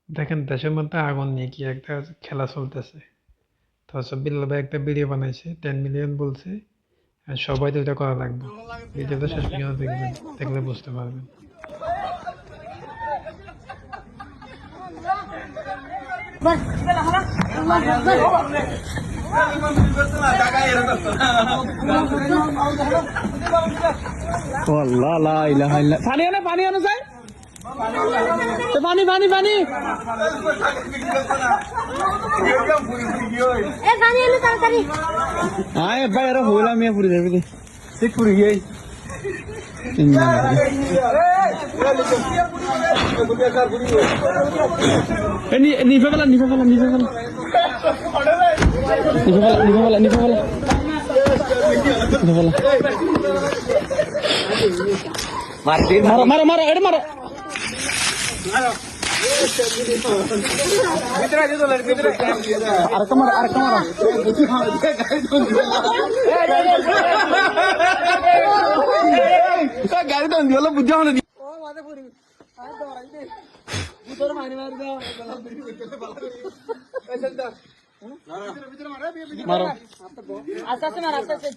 দেখেন দেশের মধ্যে আগুন নিয়ে কি একটা খেলা চলতেছে। তারপর বিল্লাল ভাই একটা ভিডিও বানাইছে, 10 মিলিয়ন বলছে, আর সবাই তো এটা করা লাগবে। ভিডিওটা শেষ পর্যন্ত দেখবেন, দেখলে বুঝতে পারবেন। والله لا اله الا পানি আনো যায় তো পানি পানি পানি এ পানি এনে তাড়াতাড়ি আয় ভাই এরা হইলা মিয়া পুরি যাবে কি ঠিক পুরি গই নিফে ফেলা মারো এটা মারো আরেকটা মারো গাড়ি তো দিওলা বুঝা হলো মারো আস্তে আস্তে মার আস্তে আস্তে